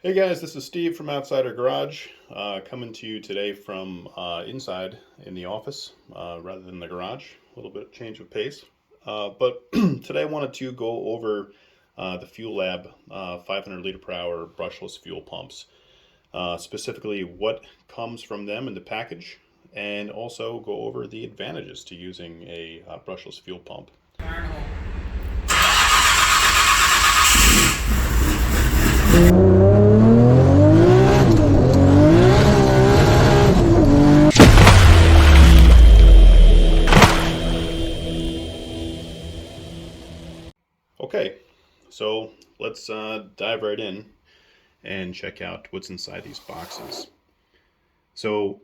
Hey guys, this is Steve from Outside Our Garage, coming to you today from inside in the office rather than the garage. A little bit of change of pace. But today I wanted to go over the Fuelab 500 liter per hour brushless fuel pumps, specifically what comes from them in the package, and also go over the advantages to using a brushless fuel pump. Okay, so let's dive right in and check out what's inside these boxes. So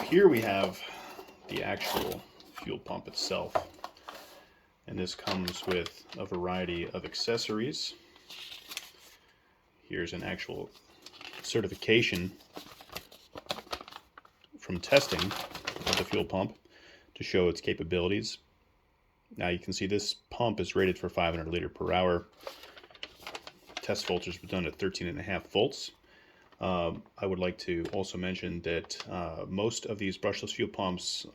here we have the actual fuel pump itself, and this comes with a variety of accessories. Here's an actual certification from testing of the fuel pump to show its capabilities. Now you can see this pump is rated for 500 liter per hour. Test voltage was done at 13.5 volts. I would like to also mention that most of these brushless fuel pumps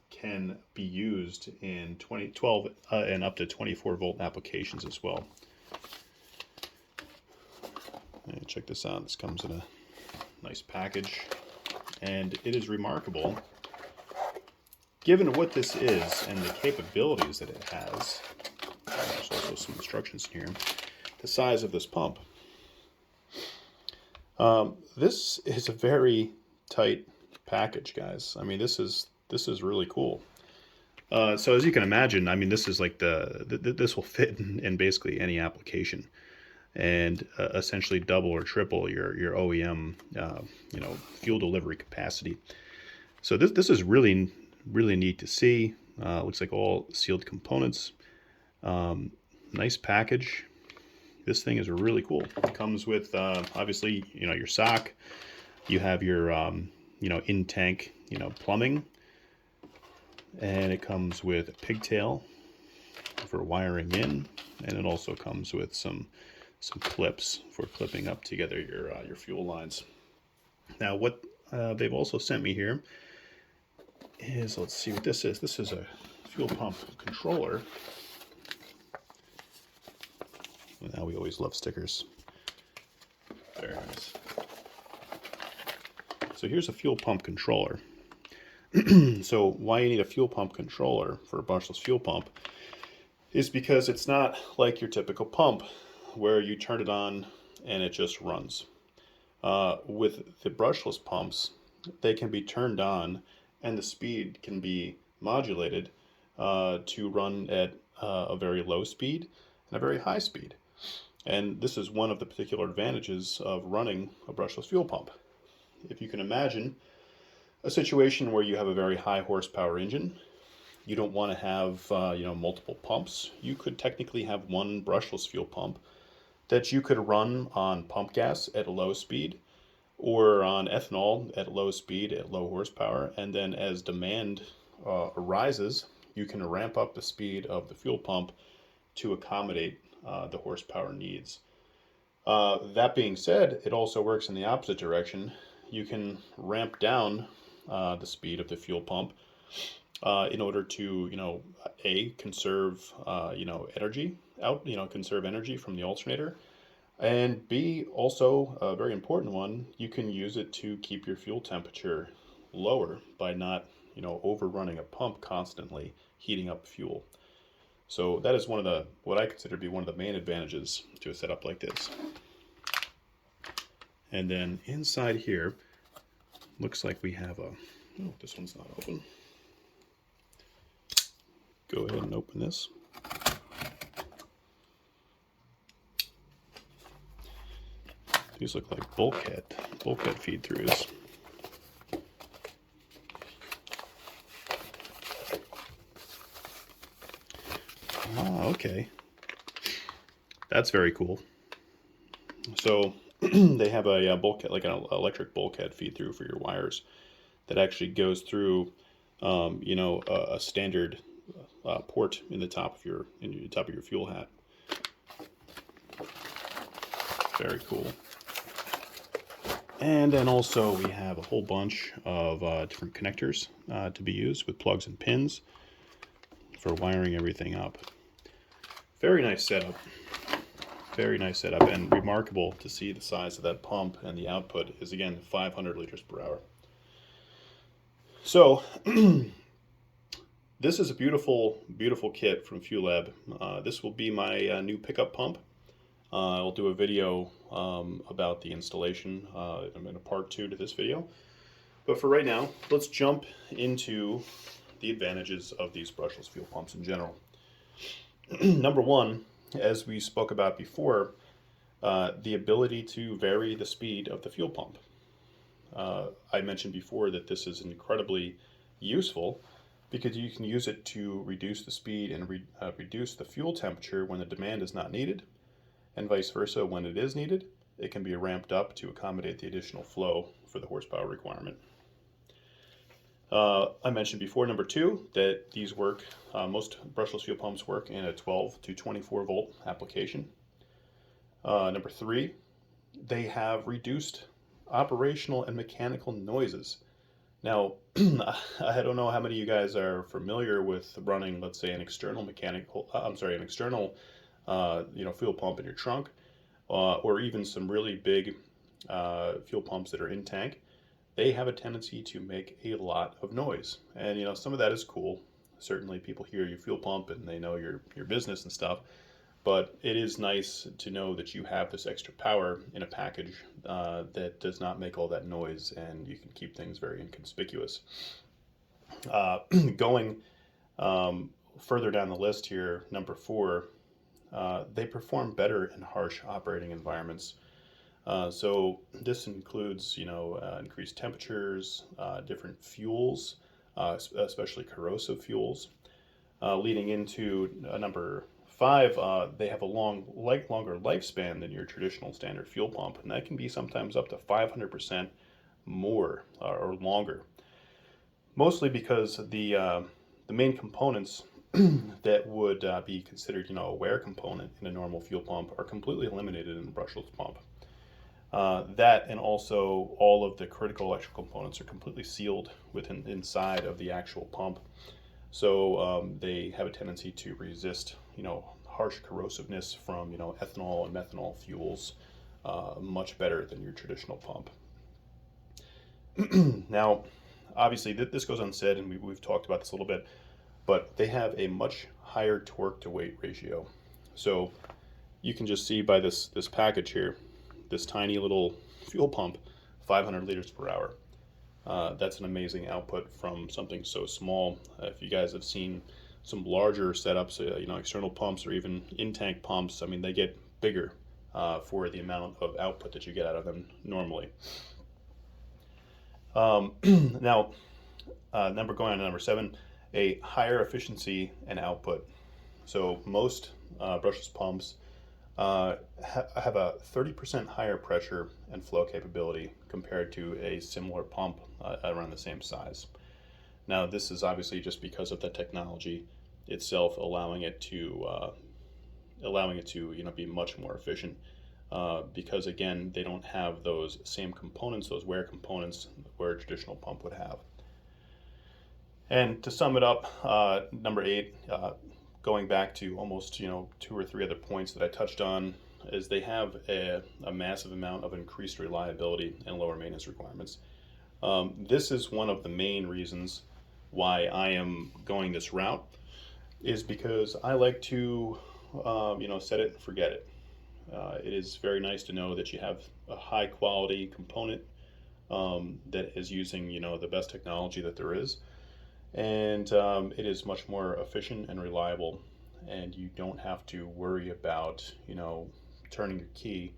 can be used in 12 and up to 24 volt applications as well. And check this out. This comes in a nice package, and it is remarkable, given what this is and the capabilities that it has. There's also some instructions in here. The size of this pump. This is a very tight package, guys. I mean, this is really cool. So as you can imagine, I mean, this is like this will fit in basically any application, and essentially double or triple your OEM fuel delivery capacity. So this is really neat to see. Looks like all sealed components. Nice package. This thing is really cool. It comes with obviously your sock. You have your in tank plumbing, and it comes with a pigtail for wiring in, and it also comes with some clips for clipping up together your fuel lines. Now what they've also sent me here is, let's see what this is. This is a fuel pump controller. Now we always love stickers. Very nice. So here's a fuel pump controller. So why you need a fuel pump controller for a brushless fuel pump is because it's not like your typical pump where you turn it on and it just runs. With the brushless pumps, they can be turned on and the speed can be modulated to run at a very low speed and a very high speed. And this is one of the particular advantages of running a brushless fuel pump. If you can imagine a situation where you have a very high horsepower engine, you don't want to have multiple pumps. You could technically have one brushless fuel pump that you could run on pump gas at low speed, or on ethanol at low speed at low horsepower, and then as demand arises, you can ramp up the speed of the fuel pump to accommodate the horsepower needs. That being said, it also works in the opposite direction. You can ramp down the speed of the fuel pump in order to, conserve, energy conserve energy from the alternator. And B, also a very important one, you can use it to keep your fuel temperature lower by not, overrunning a pump constantly, heating up fuel. So that is what I consider to be one of the main advantages to a setup like this. And then inside here, looks like we have oh, this one's not open. Go ahead and open this. These look like bulkhead feed throughs. Ah, okay. That's very cool. So they have a bulkhead, like an electric bulkhead feed through for your wires that actually goes through, a standard port in the top of your fuel hat. Very cool. And then also we have a whole bunch of different connectors to be used with plugs and pins for wiring everything up. Very nice setup. Very nice setup, and remarkable to see the size of that pump, and the output is again 500 liters per hour. So this is a beautiful, beautiful kit from Fuelab. This will be my new pickup pump. I'll do a video about the installation in a part 2 to this video. But for right now, let's jump into the advantages of these brushless fuel pumps in general. Number one, as we spoke about before, the ability to vary the speed of the fuel pump. I mentioned before that this is incredibly useful because you can use it to reduce the speed and reduce the fuel temperature when the demand is not needed, and vice versa when it is needed. It can be ramped up to accommodate the additional flow for the horsepower requirement. I mentioned before, number two, that these work, most brushless fuel pumps work in a 12 to 24 volt application. Number three, they have reduced operational and mechanical noises. Now, I don't know how many of you guys are familiar with running, let's say, an external fuel pump in your trunk, or even some really big fuel pumps that are in tank. They have a tendency to make a lot of noise, and some of that is cool. Certainly, people hear your fuel pump and they know your business and stuff. But it is nice to know that you have this extra power in a package that does not make all that noise, and you can keep things very inconspicuous. Going further down the list here, number four, they perform better in harsh operating environments. So this includes, increased temperatures, different fuels, especially corrosive fuels, leading into number five. They have a longer lifespan than your traditional standard fuel pump, and that can be sometimes up to 500% more or longer. Mostly because the main components that would be considered, a wear component in a normal fuel pump are completely eliminated in a brushless pump. That, and also all of the critical electrical components are completely sealed inside of the actual pump. So they have a tendency to resist, harsh corrosiveness from, ethanol and methanol fuels much better than your traditional pump. Now, obviously, this goes unsaid, and we've talked about this a little bit, but they have a much higher torque to weight ratio. So you can just see by this package here, this tiny little fuel pump, 500 liters per hour. That's an amazing output from something so small. If you guys have seen some larger setups, external pumps or even in-tank pumps, they get bigger for the amount of output that you get out of them normally. Now, going on to number seven, a higher efficiency and output. So most brushless pumps have a 30% higher pressure and flow capability compared to a similar pump around the same size. Now, this is obviously just because of the technology itself, allowing it to be much more efficient. Because again, they don't have those same components, those wear components, where a traditional pump would have. And to sum it up, number eight, going back to almost two or three other points that I touched on, is they have a massive amount of increased reliability and lower maintenance requirements. This is one of the main reasons why I am going this route, is because I like to set it and forget it. It is very nice to know that you have a high quality component that is using the best technology that there is. And it is much more efficient and reliable, and you don't have to worry about turning your key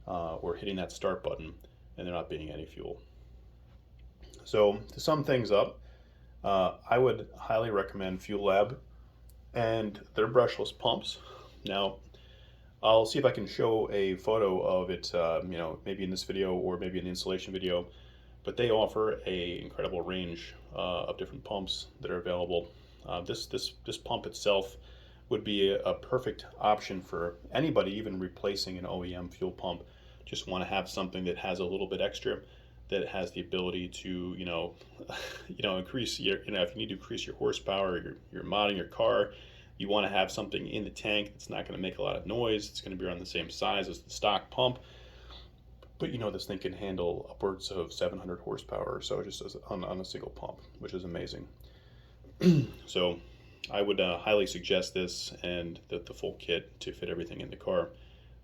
or hitting that start button and there not being any fuel. So to sum things up, I would highly recommend Fuelab and their brushless pumps. Now, I'll see if I can show a photo of it, maybe in this video or maybe in the installation video. But they offer a incredible range of different pumps that are available. This pump itself would be a perfect option for anybody, even replacing an OEM fuel pump. Just want to have something that has a little bit extra, that has the ability to, increase your, if you need to increase your horsepower, you're modding your car, you want to have something in the tank that's not going to make a lot of noise. It's going to be around the same size as the stock pump, but this thing can handle upwards of 700 horsepower or so just on a single pump, which is amazing. So I would highly suggest this and the full kit to fit everything in the car.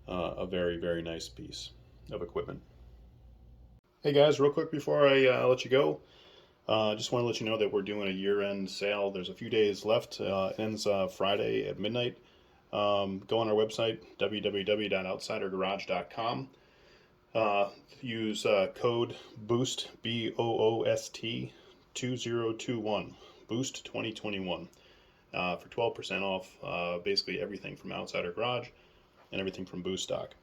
A very, very nice piece of equipment. Hey guys, real quick before I let you go, just want to let you know that we're doing a year-end sale. There's a few days left. It ends Friday at midnight. Go on our website, www.outsidergarage.com. Use code BOOST, BOOST 2021, BOOST 2021, for 12% off basically everything from Outsider Garage and everything from Boost Stock.